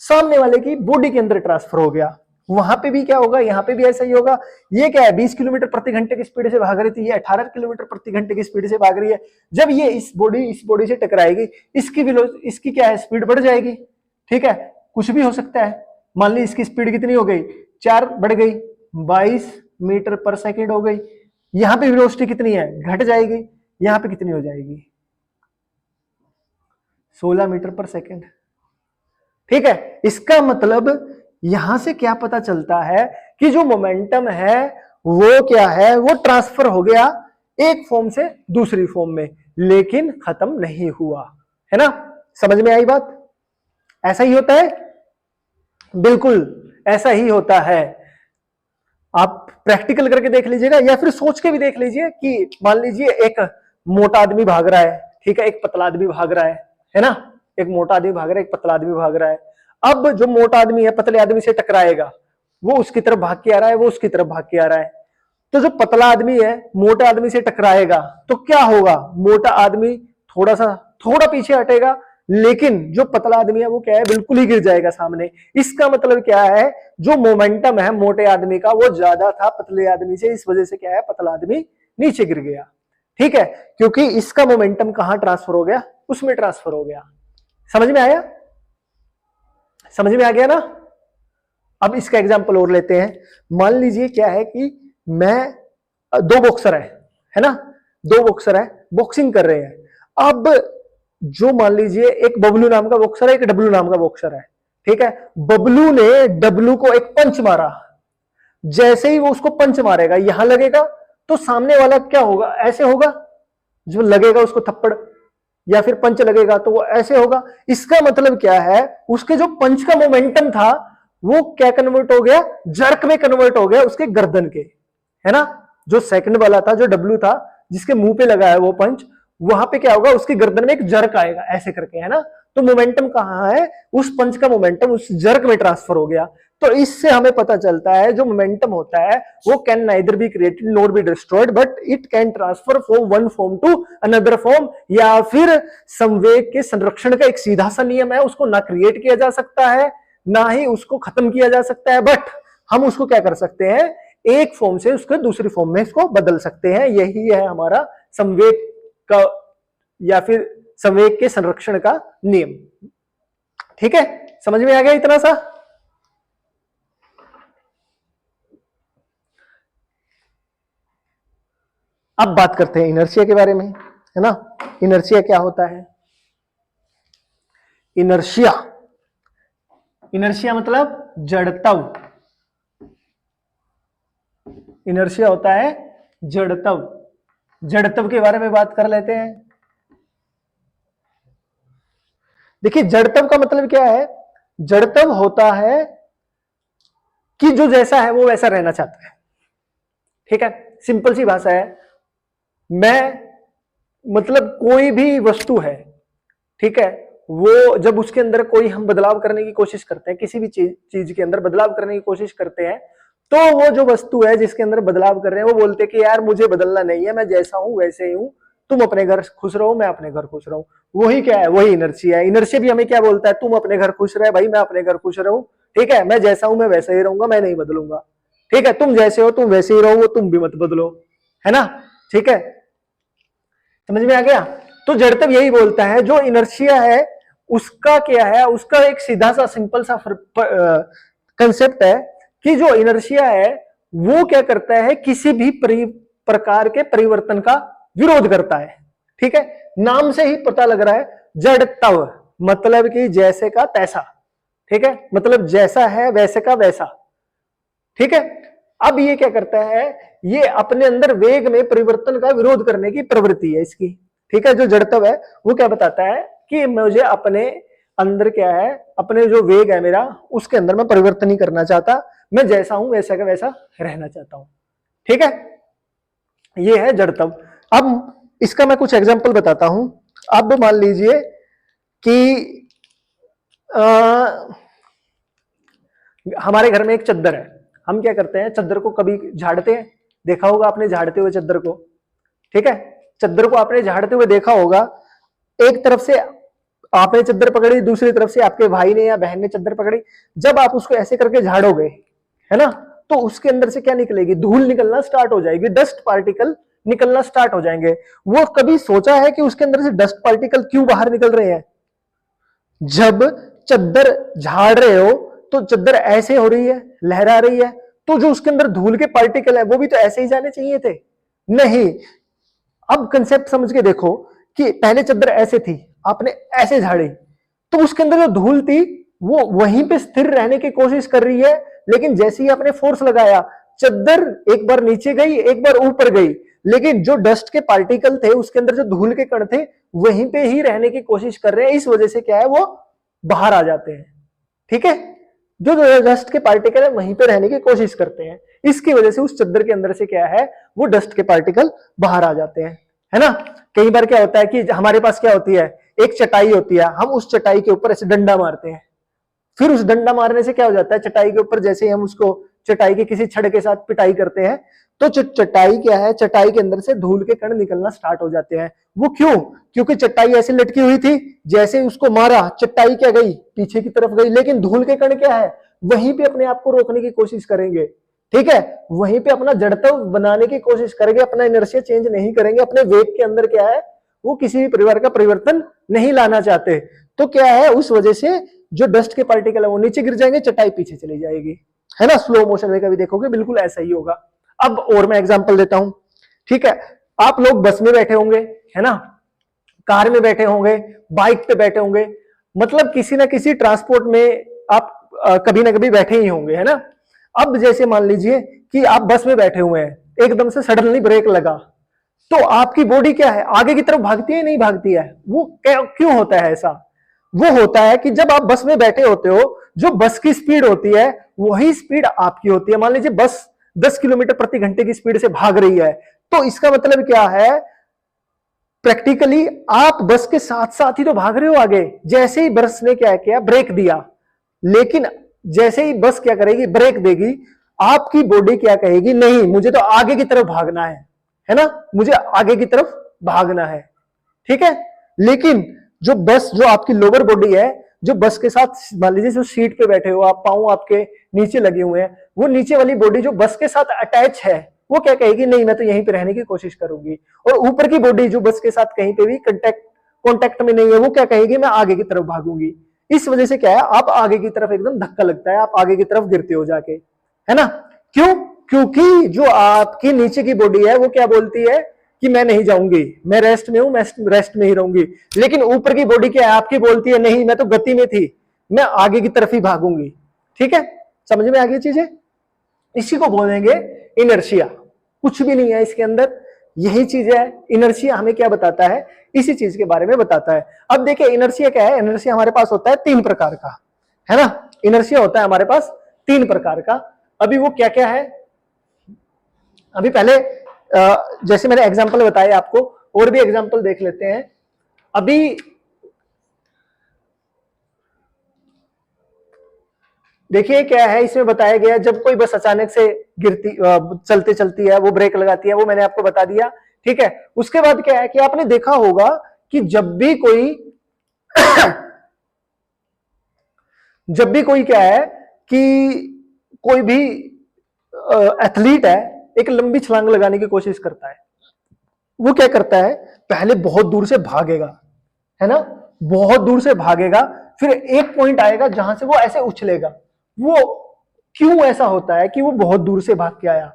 सामने वाले की बॉडी के अंदर ट्रांसफर हो गया। वहां पे भी क्या होगा? यहां पे भी ऐसा ही होगा। ये क्या है? 20 किलोमीटर प्रति घंटे की स्पीड से भाग रही थी, ये 18 किलोमीटर प्रति घंटे की स्पीड से भाग रही है। जब ये इस बॉडी से टकराएगी, इसकी क्या है? स्पीड बढ़ जाएगी। ठीक है, कुछ भी हो सकता है। मान ली इसकी स्पीड कितनी हो गई? 4 बढ़ गई, 22 मीटर पर सेकेंड हो गई। यहां पे वेलोसिटी कितनी है? घट जाएगी। यहां पे कितनी हो जाएगी? 16 मीटर पर सेकेंड। ठीक है, इसका मतलब यहां से क्या पता चलता है कि जो मोमेंटम है वो क्या है? वो ट्रांसफर हो गया एक फॉर्म से दूसरी फॉर्म में, लेकिन खत्म नहीं हुआ, है ना। समझ में आई बात? ऐसा ही होता है, बिल्कुल ऐसा ही होता है। आप प्रैक्टिकल करके देख लीजिएगा, या फिर सोच के भी देख लीजिए कि मान लीजिए एक मोटा आदमी भाग रहा है, ठीक है, एक पतला आदमी भाग रहा है ना। एक मोटा आदमी भाग रहा है, एक पतला आदमी भाग रहा है। अब जो मोटा आदमी है पतले आदमी से टकराएगा, वो उसकी तरफ भाग के आ रहा है, वो उसकी तरफ भाग के आ रहा है। तो जो पतला आदमी है मोटा आदमी से टकराएगा तो क्या होगा, मोटा आदमी थोड़ा पीछे हटेगा, लेकिन जो पतला आदमी है वो क्या है, बिल्कुल ही गिर जाएगा सामने। इसका मतलब क्या है, जो मोमेंटम है मोटे आदमी का वो ज्यादा था पतले आदमी से, इस वजह से क्या है, पतला आदमी नीचे गिर गया। ठीक है, क्योंकि इसका मोमेंटम कहां ट्रांसफर हो गया, उसमें ट्रांसफर हो गया। समझ में आया, समझ में आ गया ना। अब इसका एग्जांपल और लेते हैं। मान लीजिए क्या है कि मैं, दो बॉक्सर है ना, दो बॉक्सर है, बॉक्सिंग कर रहे हैं। अब जो मान लीजिए एक बबलू नाम का बॉक्सर है, एक डब्लू नाम का बॉक्सर है। ठीक है, बबलू ने डब्लू को एक पंच मारा, जैसे ही वो उसको पंच मारेगा यहां लगेगा, तो सामने वाला क्या होगा, ऐसे होगा, जो लगेगा उसको थप्पड़ या फिर पंच लगेगा तो वो ऐसे होगा। इसका मतलब क्या है, उसके जो पंच का मोमेंटम था वो क्या कन्वर्ट हो गया, जर्क में कन्वर्ट हो गया उसके गर्दन के, है ना। जो सेकंड वाला था, जो डब्लू था, जिसके मुंह पे लगा है वो पंच, वहां पे क्या होगा, उसकी गर्दन में एक जर्क आएगा ऐसे करके, है ना। तो मोमेंटम कहां है, उस पंच का मोमेंटम उस जर्क में ट्रांसफर हो गया। तो इससे हमें पता चलता है जो मोमेंटम होता है वो can neither be created nor be destroyed, but it can transfer from one form to another form, या फिर संवेग के संरक्षण का एक सीधा सा नियम है, उसको ना क्रिएट किया जा सकता है ना ही उसको खत्म किया जा सकता है, बट हम उसको क्या कर सकते हैं, एक फॉर्म से उसको दूसरी फॉर्म में इसको बदल सकते हैं। यही है हमारा संवेग का या फिर संवेग के संरक्षण का नियम। ठीक है, समझ में आ गया इतना सा। अब बात करते हैं इनर्शिया के बारे में, है ना। इनर्शिया क्या होता है, इनर्शिया, इनर्शिया मतलब जड़त्व, इनर्शिया होता है जड़त्व। जड़त्व के बारे में बात कर लेते हैं। देखिए जड़त्व का मतलब क्या है, जड़त्व होता है कि जो जैसा है वो वैसा रहना चाहता है। ठीक है, सिंपल सी भाषा है। मैं मतलब कोई भी वस्तु है, ठीक है, वो जब उसके अंदर कोई हम बदलाव करने की कोशिश करते हैं, किसी भी चीज के अंदर बदलाव करने की कोशिश करते हैं, तो वो जो वस्तु है जिसके अंदर बदलाव कर रहे हैं वो बोलते हैं कि यार मुझे बदलना नहीं है, मैं जैसा हूं वैसे ही हूं, तुम अपने घर खुश रहो, मैं अपने घर खुश रहूं। वही क्या है, वही इनर्शिया है। इनर्शिया भी हमें क्या बोलता है, तुम अपने घर खुश रहे भाई, मैं अपने घर खुश रहूं। ठीक है, मैं जैसा हूं मैं वैसा ही रहूंगा, मैं नहीं बदलूंगा। ठीक है, तुम जैसे हो तुम वैसे ही रहो, तुम भी मत बदलो, है ना। ठीक है, समझ में आ गया। तो जड़त्व यही बोलता है, जो इनर्शिया है उसका क्या है, उसका एक सीधा सा सिंपल सा कंसेप्ट है कि जो इनर्शिया है वो क्या करता है, किसी भी प्रकार के परिवर्तन का विरोध करता है। ठीक है, नाम से ही पता लग रहा है, जड़त्व मतलब कि जैसे का तैसा। ठीक है, मतलब जैसा है वैसे का वैसा। ठीक है, अब ये क्या करता है, ये अपने अंदर वेग में परिवर्तन का विरोध करने की प्रवृत्ति है इसकी। ठीक है, जो जड़त्व है वो क्या बताता है कि मुझे अपने अंदर क्या है, अपने जो वेग है मेरा उसके अंदर मैं परिवर्तन नहीं करना चाहता, मैं जैसा हूं वैसा का वैसा रहना चाहता हूं। ठीक है, ये है जड़त्व। अब इसका मैं कुछ एग्जांपल बताता हूं। अब मान लीजिए कि हमारे घर में एक चद्दर है, हम क्या करते हैं, चद्दर को कभी झाड़ते हैं, देखा होगा आपने झाड़ते हुए चद्दर को। ठीक है, चद्दर को आपने झाड़ते हुए देखा होगा, एक तरफ से आपने चद्दर पकड़ी, दूसरी तरफ से आपके भाई ने या बहन ने चद्दर पकड़ी। जब आप उसको ऐसे करके झाड़ोगे, है ना, तो उसके अंदर से क्या निकलेगी, धूल निकलना स्टार्ट हो जाएगी, डस्ट पार्टिकल निकलना स्टार्ट हो जाएंगे। वो कभी सोचा है कि उसके अंदर से डस्ट पार्टिकल क्यों बाहर निकल रहे हैं? जब चद्दर झाड़ रहे हो तो चद्दर ऐसे हो रही है, लहरा रही है, तो जो उसके अंदर धूल के पार्टिकल है वो भी तो ऐसे ही जाने चाहिए थे, नहीं। अब कंसेप्ट समझ के देखो कि पहले चद्दर ऐसे थी, आपने ऐसे झाड़ी, तो उसके अंदर जो धूल थी वो वहीं पे स्थिर रहने की कोशिश कर रही है, लेकिन जैसे ही आपने फोर्स लगाया, चद्दर एक बार नीचे गई एक बार ऊपर गई, लेकिन जो डस्ट के पार्टिकल थे उसके अंदर जो धूल के कण थे वहीं पे ही रहने की कोशिश कर रहे हैं, इस वजह से क्या है वो बाहर आ जाते हैं। ठीक है, जो डस्ट के पार्टिकल है वहीं पे रहने की कोशिश करते हैं, इसकी वजह से उस चद्दर के अंदर से क्या है, वो डस्ट के पार्टिकल बाहर आ जाते हैं, है ना। कई बार क्या होता है कि हमारे पास क्या होती है, एक चटाई होती है, हम उस चटाई के ऊपर ऐसे डंडा मारते हैं, फिर उस डंडा मारने से क्या हो जाता है, चटाई के ऊपर जैसे ही हम उसको चटाई के किसी छड़ के साथ पिटाई करते हैं तो चटाई क्या है, चटाई के अंदर से धूल के कण निकलना स्टार्ट हो जाते हैं। वो क्यों? क्योंकि चटाई ऐसे लटकी हुई थी, जैसे उसको मारा चटाई क्या गई, पीछे की तरफ गई, लेकिन धूल के कण क्या है, वहीं पे अपने आप को रोकने की कोशिश करेंगे। ठीक है, वहीं पे अपना जड़त्व बनाने की कोशिश करेंगे, अपना इनर्शिया चेंज नहीं करेंगे, अपने वेग के अंदर क्या है, वो किसी भी प्रकार का परिवर्तन नहीं लाना चाहते। तो क्या है, उस वजह से जो डस्ट के पार्टिकल है वो नीचे गिर जाएंगे, चटाई पीछे चली जाएगी, है ना। स्लो मोशन में कभी देखोगे बिल्कुल ऐसा ही होगा। अब और मैं एग्जांपल देता हूं। ठीक है, आप लोग बस में बैठे होंगे, है ना, कार में बैठे होंगे, बाइक पे बैठे होंगे, मतलब किसी ना किसी ट्रांसपोर्ट में आप कभी ना कभी बैठे ही होंगे, है ना। अब जैसे मान लीजिए कि आप बस में बैठे हुए हैं, एकदम से सडनली ब्रेक लगा, तो आपकी बॉडी क्या है, आगे की तरफ भागती है नहीं भागती है? वो क्यों होता है ऐसा? वो होता है कि जब आप बस में बैठे होते हो, जो बस की स्पीड होती है वही स्पीड आपकी होती है। मान लीजिए बस 10 किलोमीटर प्रति घंटे की स्पीड से भाग रही है, तो इसका मतलब क्या है, प्रैक्टिकली आप बस के साथ साथ ही तो भाग रहे हो आगे। जैसे ही बस ने क्या किया, ब्रेक दिया, लेकिन जैसे ही बस क्या करेगी, ब्रेक देगी, आपकी बॉडी क्या कहेगी, नहीं मुझे तो आगे की तरफ भागना है ना, मुझे आगे की तरफ भागना है। ठीक है, लेकिन जो बस, जो आपकी लोअर बॉडी है, जो बस के साथ मान लीजिए जो सीट पे बैठे हो आप, पांव आपके नीचे लगे हुए हैं, वो नीचे वाली बॉडी जो बस के साथ अटैच है, वो क्या कहेगी, नहीं मैं तो यहीं पे रहने की कोशिश करूंगी। और ऊपर की बॉडी जो बस के साथ कहीं पे भी कॉन्टेक्ट में नहीं है, वो क्या कहेगी, मैं आगे की तरफ भागूंगी। इस वजह से क्या है, आप आगे की तरफ एकदम धक्का लगता है, आप आगे की तरफ गिरते हो जाके, है ना। क्यों? क्योंकि जो आपकी नीचे की बॉडी है वो क्या बोलती है कि मैं नहीं जाऊंगी, मैं रेस्ट में हूं, मैं रेस्ट में ही रहूंगी। लेकिन ऊपर की बॉडी क्या है, आपकी बोलती है नहीं मैं तो गति में थी, मैं आगे की तरफ ही भागूंगी। ठीक है, समझ में आ गई चीजें? इसी को बोलेंगे इनर्शिया। कुछ भी नहीं है इसके अंदर, यही चीज है। इनर्शिया हमें क्या बताता है, इसी चीज के बारे में बताता है। अब देखिए इनर्शिया क्या है, इनर्शिया हमारे पास होता है 3 प्रकार का, है ना। इनर्शिया होता है हमारे पास 3 प्रकार का। अभी वो क्या क्या है, अभी पहले जैसे मैंने एग्जांपल बताया आपको, और भी एग्जांपल देख लेते हैं। अभी देखिए क्या है, इसमें बताया गया जब कोई बस अचानक से गिरती चलते चलती है, वो ब्रेक लगाती है, वो मैंने आपको बता दिया। ठीक है, उसके बाद क्या है कि आपने देखा होगा कि जब भी कोई क्या है कि कोई भी एथलीट है, एक लंबी छलांग लगाने की कोशिश करता है, वो क्या करता है, पहले बहुत दूर से भागेगा, है ना, बहुत दूर से भागेगा, फिर एक पॉइंट आएगा जहां से वो ऐसे उछलेगा। वो क्यों ऐसा होता है कि वो बहुत दूर से भाग के आया?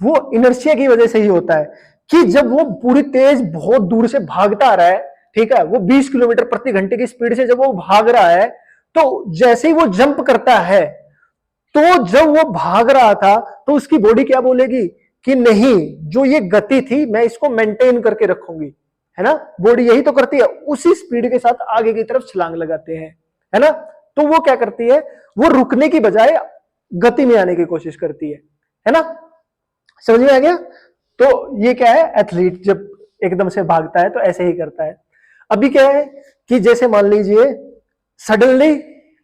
वो इनर्शिया की वजह से ही होता है कि जब वो पूरी तेज बहुत दूर से भागता आ रहा है, ठीक है, वो 20 किलोमीटर प्रति घंटे की स्पीड से जब वो भाग रहा है, तो जैसे ही वो जंप करता है, तो जब वो भाग रहा था तो उसकी बॉडी क्या बोलेगी कि नहीं, जो ये गति थी मैं इसको मेंटेन करके रखूंगी, है ना। बॉडी यही तो करती है, उसी स्पीड के साथ आगे की तरफ छलांग लगाते हैं, है ना। तो वो क्या करती है, वो रुकने की बजाय गति में आने की कोशिश करती है ना। समझ में आ गया? तो ये क्या है, एथलीट जब एकदम से भागता है तो ऐसे ही करता है। अभी क्या है कि जैसे मान लीजिए सडनली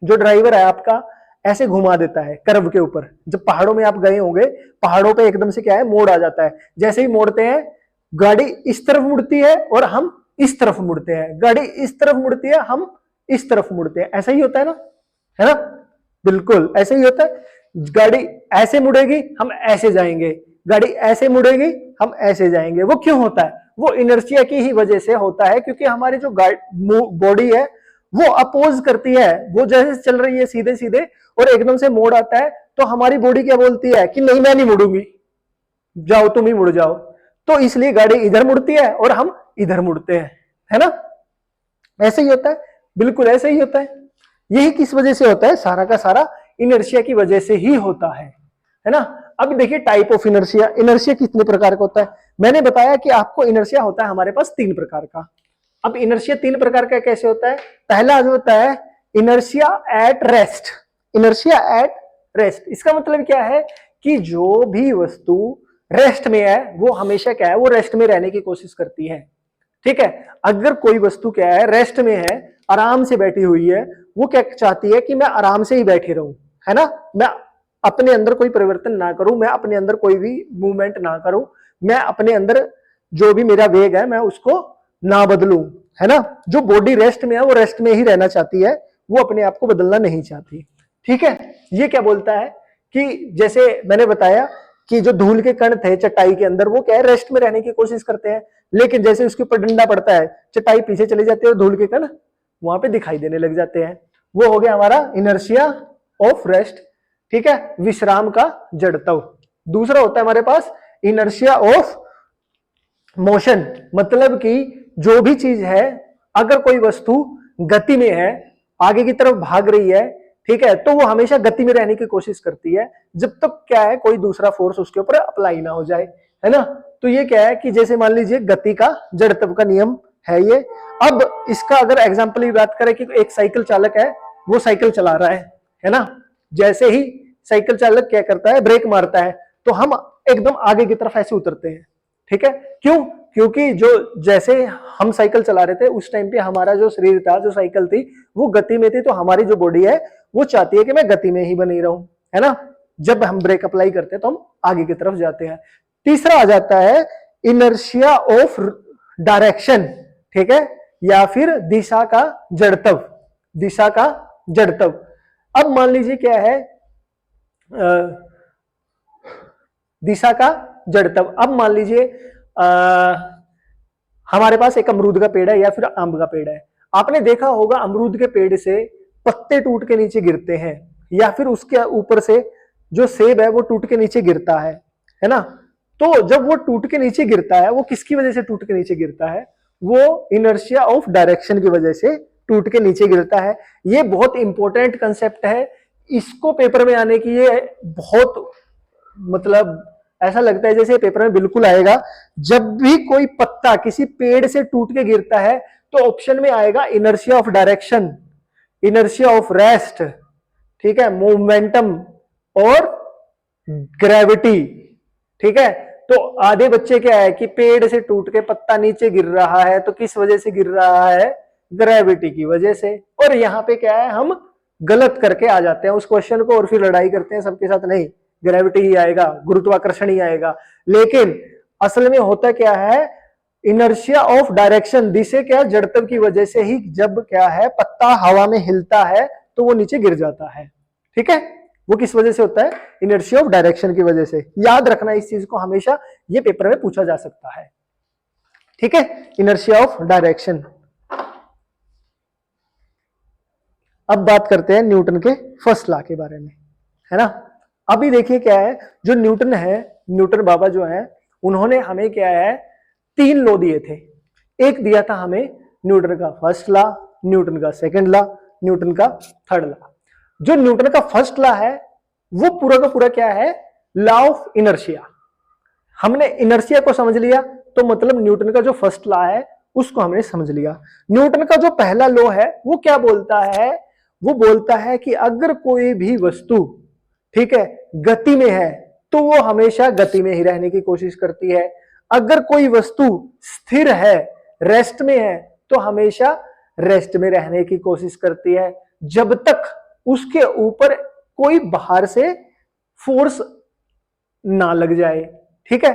जो ड्राइवर है आपका ऐसे घुमा देता है कर्व के ऊपर। जब पहाड़ों में आप गए होंगे, पहाड़ों पे एकदम से क्या है, मोड़ आ जाता है, जैसे ही मोड़ते हैं गाड़ी इस तरफ मुड़ती है और हम इस तरफ मुड़ते हैं, गाड़ी इस तरफ मुड़ती है, हम इस तरफ मुड़ते हैं, ऐसा ही होता है ना, बिल्कुल ऐसे ही होता है। गाड़ी ऐसे मुड़ेगी, हम ऐसे जाएंगे, गाड़ी ऐसे मुड़ेगी, हम ऐसे जाएंगे। वो क्यों होता है? वो इनर्शिया की ही वजह से होता है, क्योंकि हमारी जो बॉडी है वो अपोज करती है, वो जैसे चल रही है सीधे सीधे और एकदम से मोड़ आता है, तो हमारी बॉडी क्या बोलती है कि नहीं मैं नहीं मुड़ूंगी, जाओ तुम ही मुड़ जाओ। तो इसलिए गाड़ी इधर मुड़ती है और हम इधर मुड़ते हैं, है ना। ऐसे ही होता है, बिल्कुल ऐसे ही होता है। यही किस वजह से होता है, सारा का सारा इनर्शिया की वजह से ही होता है ना। अब देखिए टाइप ऑफ इनर्शिया, इनर्शिया कितने प्रकार का होता है। मैंने बताया कि आपको इनर्शिया होता है हमारे पास 3 प्रकार का। अब इनर्शिया 3 प्रकार का कैसे होता है? पहला जो होता है inertia at rest. Inertia at rest, इसका मतलब क्या है कि जो भी वस्तु रेस्ट में है वो हमेशा क्या है, वो रेस्ट में रहने की कोशिश करती है। ठीक है, अगर कोई वस्तु क्या है, रेस्ट में है, आराम से बैठी हुई है, वो क्या चाहती है कि मैं आराम से ही बैठी रहूं, है ना, मैं अपने अंदर कोई परिवर्तन ना करूं, मैं अपने अंदर कोई भी मूवमेंट ना करूं, मैं अपने अंदर जो भी मेरा वेग है मैं उसको ना बदलूं, है ना। जो बॉडी रेस्ट में है वो रेस्ट में ही रहना चाहती है, वो अपने आप को बदलना नहीं चाहती। ठीक है, ये क्या बोलता है कि जैसे मैंने बताया कि जो धूल के कण थे चटाई के अंदर, वो क्या है, रेस्ट में रहने की कोशिश करते हैं, लेकिन जैसे उसके ऊपर डंडा पड़ता है, चटाई पीछे चली जाती है और धूल के कण वहां पे दिखाई देने लग जाते हैं। वो हो गया हमारा इनर्शिया ऑफ रेस्ट। ठीक है, विश्राम का जड़त्व। दूसरा होता है हमारे पास इनर्शिया ऑफ मोशन, मतलब कि जो भी चीज है, अगर कोई वस्तु गति में है, आगे की तरफ भाग रही है, ठीक है, तो वो हमेशा गति में रहने की कोशिश करती है, जब तक क्या है कोई दूसरा फोर्स उसके ऊपर अप्लाई ना हो जाए, है ना। तो ये क्या है कि जैसे मान लीजिए गति का जड़त्व का नियम है ये। अब इसका अगर एग्जांपल की बात करें कि एक साइकिल चालक है, वो साइकिल चला रहा है ना। जैसे ही साइकिल चालक क्या करता है, ब्रेक मारता है, तो हम एकदम आगे की तरफ ऐसे उतरते हैं। ठीक है, क्यों? क्योंकि जो जैसे हम साइकिल चला रहे थे उस टाइम पे हमारा जो शरीर था, जो साइकिल थी, वो गति में थी, तो हमारी जो बॉडी है वो चाहती है कि मैं गति में ही बनी रहूं, है ना। जब हम ब्रेक अप्लाई करते हैं तो हम आगे की तरफ जाते हैं। तीसरा आ जाता है इनर्शिया ऑफ डायरेक्शन, ठीक है, या फिर दिशा का जड़त्व, दिशा का जड़त्व। अब मान लीजिए क्या है, दिशा का जड़त्व। अब मान लीजिए हमारे पास एक अमरूद का पेड़ है या फिर आम का पेड़ है। आपने देखा होगा अमरूद के पेड़ से पत्ते टूट के नीचे गिरते हैं, या फिर उसके ऊपर से जो सेब है वो टूट के नीचे गिरता है ना। तो जब वो टूट के नीचे गिरता है, वो किसकी वजह से टूट के नीचे गिरता है? वो इनर्शिया ऑफ डायरेक्शन की वजह से टूट के नीचे गिरता है। ये बहुत इंपॉर्टेंट कंसेप्ट है, इसको पेपर में आने की ये बहुत, मतलब ऐसा लगता है जैसे पेपर में बिल्कुल आएगा। जब भी कोई पत्ता किसी पेड़ से टूट के गिरता है तो ऑप्शन में आएगा inertia of direction, inertia of rest, ठीक है, मोमेंटम और ग्रेविटी। ठीक है, तो आधे बच्चे क्या है कि पेड़ से टूट के पत्ता नीचे गिर रहा है, तो किस वजह से गिर रहा है? ग्रेविटी की वजह से। और यहाँ पे क्या है, हम गलत करके आ जाते हैं उस क्वेश्चन को और फिर लड़ाई करते हैं सबके साथ, नहीं ग्रेविटी ही आएगा, गुरुत्वाकर्षण ही आएगा। लेकिन असल में होता क्या है, इनर्शिया ऑफ डायरेक्शन, दिशा क्या, जड़त्व की वजह से ही जब क्या है पत्ता हवा में हिलता है तो वो नीचे गिर जाता है। ठीक है, वो किस वजह से होता है? इनर्शिया ऑफ डायरेक्शन की वजह से। याद रखना इस चीज को हमेशा, ये पेपर में पूछा जा सकता है। ठीक है, इनर्शिया ऑफ डायरेक्शन। अब बात करते हैं न्यूटन के फर्स्ट लॉ के बारे में, है ना। अभी देखिए क्या है, जो न्यूटन है, न्यूटन बाबा जो है, उन्होंने हमें क्या है 3 लॉ दिए थे। एक दिया था हमें न्यूटन का फर्स्ट लॉ, न्यूटन का सेकंड लॉ, न्यूटन का थर्ड लॉ। जो न्यूटन का फर्स्ट लॉ है वो पूरा का पूरा क्या है, लॉ ऑफ इनर्शिया। हमने इनर्शिया को समझ लिया तो मतलब न्यूटन का जो फर्स्ट लॉ है उसको हमने समझ लिया। न्यूटन का जो पहला लॉ है वो क्या बोलता है? वो बोलता है कि अगर कोई भी वस्तु, ठीक है, गति में है तो वो हमेशा गति में ही रहने की कोशिश करती है। अगर कोई वस्तु स्थिर है, रेस्ट में है, तो हमेशा रेस्ट में रहने की कोशिश करती है, जब तक उसके ऊपर कोई बाहर से फोर्स ना लग जाए। ठीक है,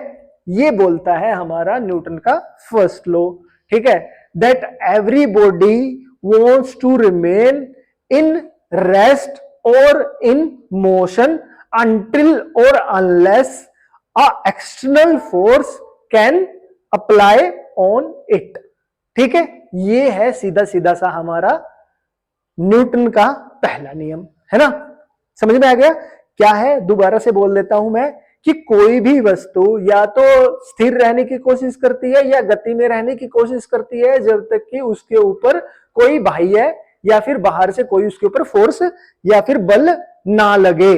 ये बोलता है हमारा न्यूटन का फर्स्ट लॉ। ठीक है, that every body wants to remain in rest or in motion until or unless a external force can apply on it। ठीक है, ये है सीधा सीधा सा हमारा न्यूटन का पहला नियम, है ना। समझ में आ गया क्या है? दोबारा से बोल देता हूं मैं कि कोई भी वस्तु या तो स्थिर रहने की कोशिश करती है या गति में रहने की कोशिश करती है, जब तक कि उसके ऊपर कोई बाह्य या फिर बाहर से कोई उसके ऊपर फोर्स या फिर बल ना लगे।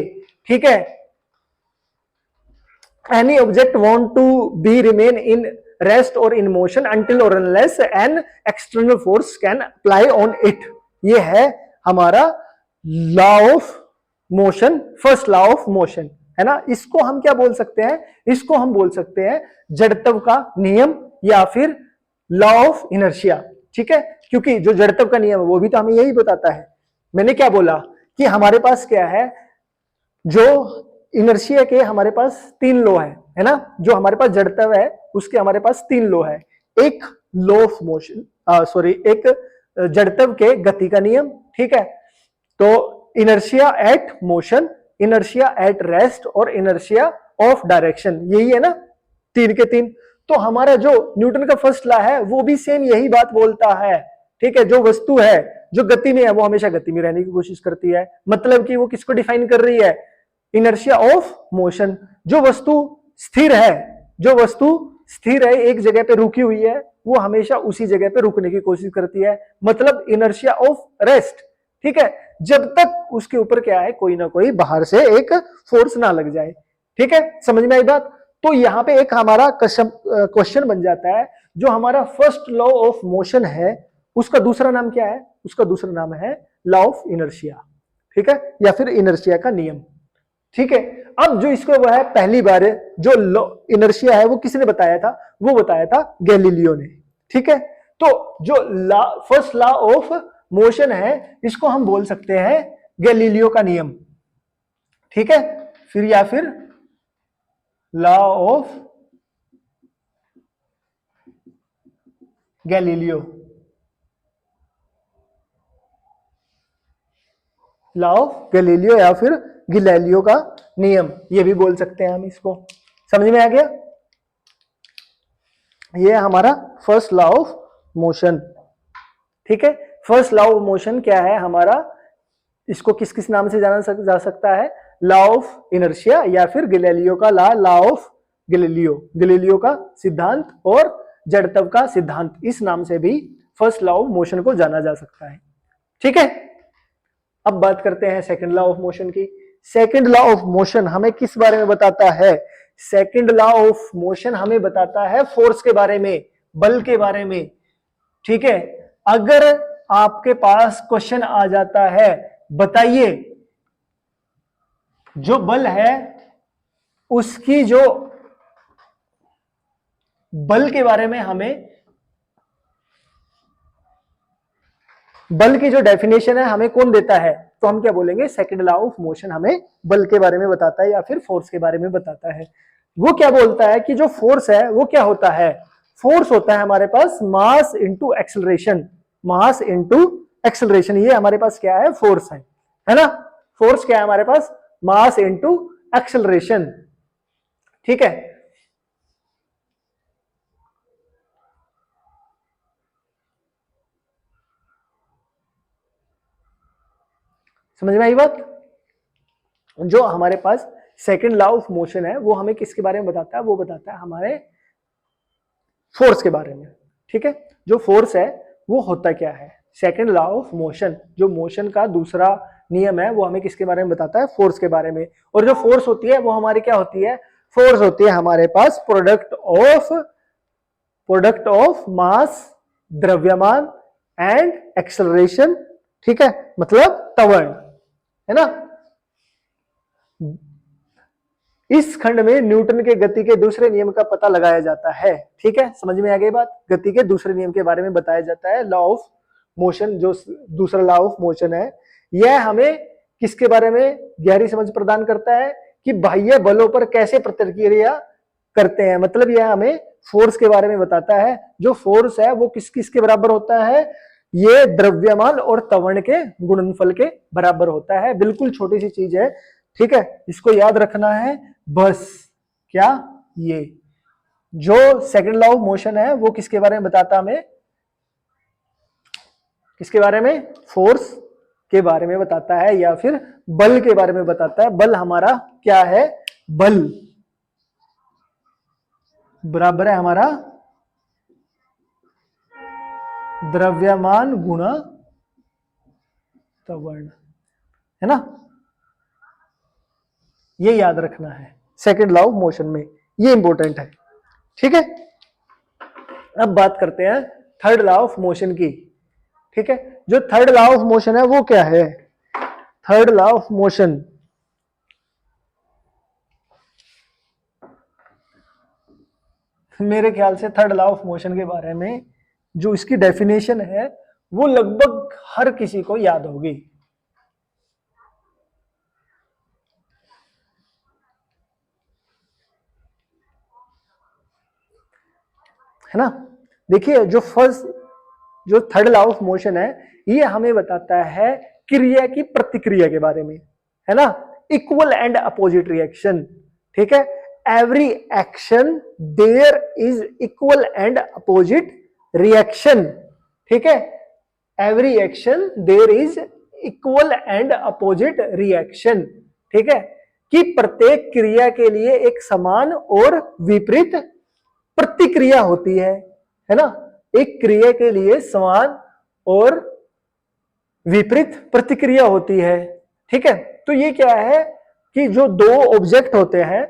ठीक है, any object want to be remain in rest or in motion until or unless an external force can apply on it. ये है हमारा law of motion, first law of motion, है ना। इसको हम क्या बोल सकते हैं? इसको हम बोल सकते हैं जड़त्व का नियम या फिर लॉ ऑफ इनर्शिया। ठीक है, क्योंकि जो जड़त्व का नियम है वो भी तो हमें यही बताता है। मैंने क्या बोला कि हमारे पास क्या है, जो इनर्शिया के हमारे पास 3 लॉ है ना, जो हमारे पास जड़त्व है उसके हमारे पास 3 लॉ है। एक लॉ ऑफ मोशन, सॉरी, एक जड़त्व के गति का नियम, ठीक है। तो inertia at motion, inertia at rest और इनर्शिया ऑफ डायरेक्शन, यही है ना 3 के 3। तो हमारा जो न्यूटन का फर्स्ट लॉ है वो भी सेम यही बात बोलता है, ठीक है। जो वस्तु है जो गति में है वो हमेशा गति में रहने की कोशिश करती है, मतलब कि वो किसको डिफाइन कर रही है, इनर्शिया ऑफ मोशन। जो वस्तु स्थिर है, जो वस्तु स्थिर है, एक जगह पे रुकी हुई है, वो हमेशा उसी जगह पे रुकने की कोशिश करती है, मतलब इनर्शिया ऑफ रेस्ट, ठीक है। जब तक उसके ऊपर क्या है, कोई ना कोई बाहर से एक फोर्स ना लग जाए, ठीक है। समझ में आई बात। तो यहां पे एक हमारा क्वेश्चन बन जाता है, जो हमारा फर्स्ट लॉ ऑफ मोशन है उसका दूसरा नाम क्या है, उसका दूसरा नाम है लॉ ऑफ इनर्शिया, ठीक है, या फिर इनर्शिया का नियम, ठीक है। अब जो इसको वो है पहली बार जो लॉ इनर्शिया है वो किसने बताया था, वो बताया था गैलीलियो ने, ठीक है। तो जो फर्स्ट लॉ ऑफ मोशन है इसको हम बोल सकते हैं गैलीलियो का नियम, ठीक है। फिर या फिर law of Galileo, law of Galileo या फिर गैलीलियो का नियम, ये भी बोल सकते हैं हम इसको। समझ में आ गया। ये हमारा फर्स्ट लॉ ऑफ मोशन, ठीक है। फर्स्ट लॉ ऑफ मोशन क्या है हमारा, इसको किस किस नाम से जाना जा सकता है, लॉ ऑफ इनर्शिया या फिर गैलीलियो का लॉ ऑफ गैलीलियो, गैलीलियो का सिद्धांत और जड़त्व का सिद्धांत, इस नाम से भी फर्स्ट लॉ ऑफ मोशन को जाना जा सकता है, ठीक है। अब बात करते हैं सेकंड लॉ ऑफ मोशन की। सेकंड लॉ ऑफ मोशन हमें किस बारे में बताता है, सेकंड लॉ ऑफ मोशन हमें बताता है फोर्स के बारे में, बल के बारे में, ठीक है। अगर आपके पास क्वेश्चन आ जाता है, बताइए जो बल है उसकी जो बल के बारे में हमें, बल की जो डेफिनेशन है हमें कौन देता है, तो हम क्या बोलेंगे, सेकंड लॉ ऑफ मोशन हमें बल के बारे में बताता है या फिर फोर्स के बारे में बताता है। वो क्या बोलता है कि जो फोर्स है वो क्या होता है, फोर्स होता है हमारे पास mass into acceleration, mass into acceleration, ये हमारे पास क्या है, फोर्स है ना। फोर्स क्या है हमारे पास, मास इंटू एक्सेलरेशन, ठीक है। समझ में आई बात। जो हमारे पास सेकंड लॉ ऑफ मोशन है वो हमें किसके बारे में बताता है, वो बताता है हमारे फोर्स के बारे में, ठीक है। जो फोर्स है वो होता क्या है, सेकंड लॉ ऑफ मोशन, जो मोशन का दूसरा नियम है वो हमें किसके बारे में बताता है, फोर्स के बारे में। और जो फोर्स होती है वो हमारी क्या होती है, फोर्स होती है हमारे पास प्रोडक्ट ऑफ मास, द्रव्यमान एंड एक्सेलरेशन, ठीक है, मतलब त्वरण, है ना। इस खंड में न्यूटन के गति के दूसरे नियम का पता लगाया जाता है, ठीक है। समझ में आ गई बात। गति के दूसरे नियम के बारे में बताया जाता है, लॉ ऑफ मोशन, जो दूसरा लॉ ऑफ मोशन है यह हमें किसके बारे में गहरी समझ प्रदान करता है, कि बाह्य बलों पर कैसे प्रतिक्रिया करते हैं, मतलब यह हमें फोर्स के बारे में बताता है। जो फोर्स है वो किस किस के बराबर होता है, ये द्रव्यमान और त्वरण के गुणनफल के बराबर होता है। बिल्कुल छोटी सी चीज है, ठीक है, इसको याद रखना है बस। क्या, ये जो सेकंड लॉ ऑफ मोशन है वो किसके बारे में बताता हमें, किसके बारे में, फोर्स के बारे में बताता है या फिर बल के बारे में बताता है। बल हमारा क्या है, बल बराबर है हमारा द्रव्यमान गुणा त्वरण, है ना। ये याद रखना है सेकंड लॉ ऑफ मोशन में, ये इंपॉर्टेंट है, ठीक है। अब बात करते हैं थर्ड लॉ ऑफ मोशन की, ठीक है। जो थर्ड लॉ ऑफ मोशन है वो क्या है, थर्ड लॉ ऑफ मोशन मेरे ख्याल से थर्ड लॉ ऑफ मोशन के बारे में जो इसकी डेफिनेशन है वो लगभग हर किसी को याद होगी। है ना। देखिए जो थर्ड लॉ ऑफ मोशन है, ये हमें बताता है क्रिया की प्रतिक्रिया के बारे में, है ना। इक्वल एंड अपोजिट रिएक्शन, ठीक है। Every action there is equal and opposite reaction, ठीक है। Every action there is equal and opposite reaction, ठीक है। कि प्रत्येक क्रिया के लिए एक समान और विपरीत प्रतिक्रिया होती है ना। एक क्रिया के लिए समान और विपरीत प्रतिक्रिया होती है, ठीक है। तो ये क्या है कि जो दो ऑब्जेक्ट होते हैं,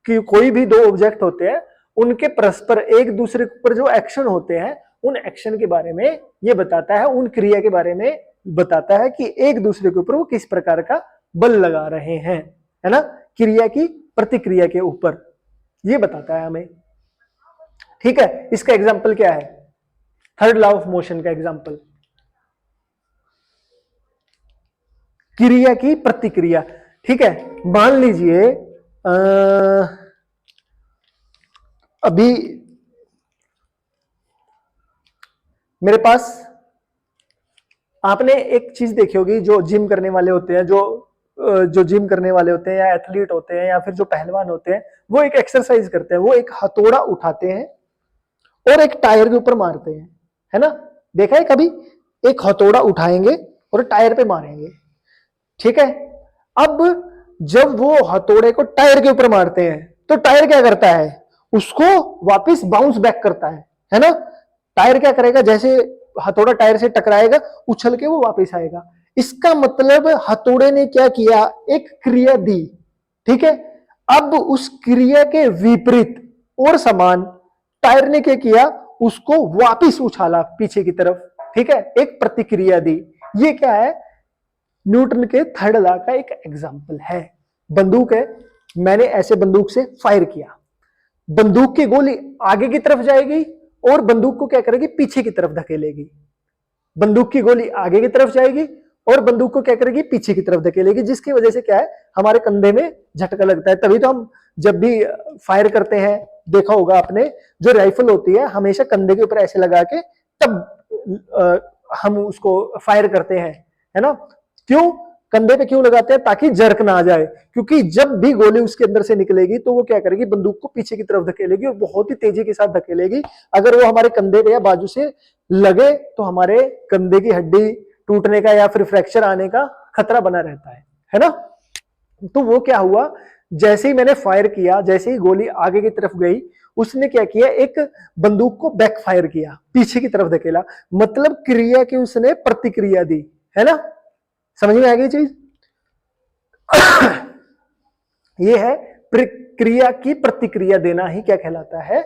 कि कोई भी दो ऑब्जेक्ट होते हैं, उनके परस्पर एक दूसरे पर जो एक्शन होते हैं, उन एक्शन के बारे में ये बताता है, उन क्रिया के बारे में बताता है कि एक दूसरे के ऊपर वो किस प्रकार का बल लगा रहे हैं, है ना। क्रिया की प्रतिक्रिया के ऊपर ये बताता है हमें, ठीक है। इसका एग्जाम्पल क्या है, थर्ड लॉ ऑफ मोशन का एग्जाम्पल, क्रिया की प्रतिक्रिया, ठीक है। मान लीजिए अभी मेरे पास, आपने एक चीज देखी होगी, जो जिम करने वाले होते हैं, जो जिम करने वाले होते हैं या एथलीट होते हैं या फिर जो पहलवान होते हैं, वो एक एक्सरसाइज करते हैं, वो एक हथौड़ा उठाते हैं और एक टायर के ऊपर मारते हैं, है ना। देखा है कभी, एक हथौड़ा उठाएंगे और टायर पे मारेंगे, ठीक है। अब जब वो हथौड़े को टायर के ऊपर मारते हैं तो टायर क्या करता है, उसको वापस बाउंस बैक करता है ना। टायर क्या करेगा, जैसे हथौड़ा टायर से टकराएगा, उछल के वो वापस आएगा। इसका मतलब हथौड़े ने क्या किया, एक क्रिया दी, ठीक है। अब उस क्रिया के विपरीत और समान टायर ने क्या किया, उसको वापस उछाला पीछे की तरफ, ठीक है, एक प्रतिक्रिया दी। ये क्या है, न्यूटन के थर्ड लॉ का एक एग्जाम्पल है। बंदूक है, मैंने ऐसे बंदूक से फायर किया, बंदूक की गोली आगे की तरफ जाएगी और बंदूक को क्या करेगी, पीछे की तरफ धकेलेगी। बंदूक की गोली आगे की तरफ जाएगी और बंदूक को क्या करेगी, पीछे की तरफ धकेलेगी, जिसकी वजह से क्या है, हमारे कंधे में झटका लगता है। तभी तो हम जब भी फायर करते हैं, देखा होगा आपने, जो राइफल होती है हमेशा कंधे के ऊपर ऐसे लगा के तब हम उसको फायर करते हैं, है ना। क्यों कंधे पे क्यों लगाते हैं, ताकि जर्क ना आ जाए, क्योंकि जब भी गोली उसके अंदर से निकलेगी तो वो क्या करेगी, बंदूक को पीछे की तरफ धकेलेगी और बहुत ही तेजी के साथ धकेलेगी। अगर वो हमारे कंधे पे या बाजू से लगे तो हमारे कंधे की हड्डी टूटने का या फिर फ्रैक्चर आने का खतरा बना रहता है ना। तो वो क्या हुआ, जैसे ही मैंने फायर किया, जैसे ही गोली आगे की तरफ गई, उसने क्या किया, एक बंदूक को बैक फायर किया, पीछे की तरफ धकेला, मतलब क्रिया की उसने प्रतिक्रिया दी, है ना। समझ में आ गई चीज। ये है क्रिया की प्रतिक्रिया देना ही क्या कहलाता है,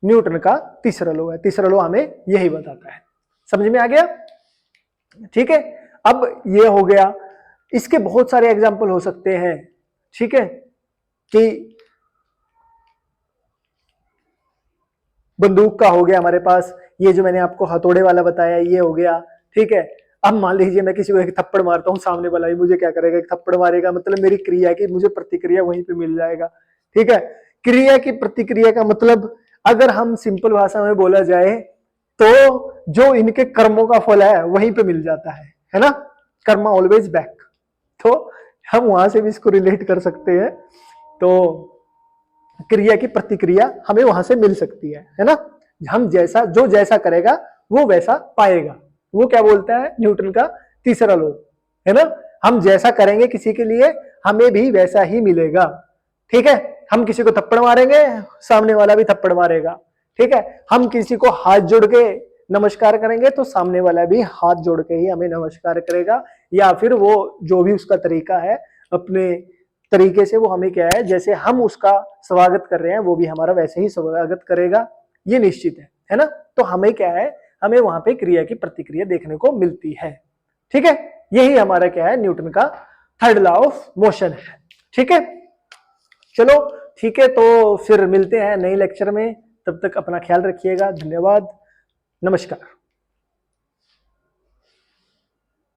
न्यूटन का तीसरा लॉ है। तीसरा लॉ हमें यही बताता है। समझ में आ गया, ठीक है। अब ये हो गया, इसके बहुत सारे एग्जाम्पल हो सकते हैं, ठीक है, कि बंदूक का हो गया हमारे पास, ये जो मैंने आपको हथौड़े वाला बताया ये हो गया, ठीक है। अब मान लीजिए मैं किसी को एक थप्पड़ मारता हूं, सामने वाला भी मुझे क्या करेगा, एक थप्पड़ मारेगा, मतलब मेरी क्रिया की मुझे प्रतिक्रिया वहीं पे मिल जाएगा, ठीक है। क्रिया की प्रतिक्रिया का मतलब अगर हम सिंपल भाषा में बोला जाए तो जो इनके कर्मों का फल है वहीं पे मिल जाता है ना। कर्मा ऑलवेज बैक, तो हम वहां से भी इसको रिलेट कर सकते हैं। तो क्रिया की प्रतिक्रिया हमें वहां से मिल सकती है ना। हम जो जैसा करेगा वो वैसा पाएगा, वो क्या बोलता है न्यूटन का तीसरा लॉ, है ना। हम जैसा करेंगे किसी के लिए हमें भी वैसा ही मिलेगा, ठीक है। हम किसी को थप्पड़ मारेंगे, सामने वाला भी थप्पड़ मारेगा, ठीक है। हम किसी को हाथ जोड़ के नमस्कार करेंगे तो सामने वाला भी हाथ जोड़ के ही हमें नमस्कार करेगा, या फिर वो जो भी उसका तरीका है, अपने तरीके से वो हमें क्या है, जैसे हम उसका स्वागत कर रहे हैं वो भी हमारा वैसे ही स्वागत करेगा, ये निश्चित है ना। तो हमें क्या है, हमें वहां पे क्रिया की प्रतिक्रिया देखने को मिलती है, ठीक है। यही हमारा क्या है, न्यूटन का थर्ड लॉ ऑफ मोशन है, ठीक है। चलो ठीक है, तो फिर मिलते हैं नए लेक्चर में, तब तक अपना ख्याल रखिएगा, धन्यवाद, नमस्कार।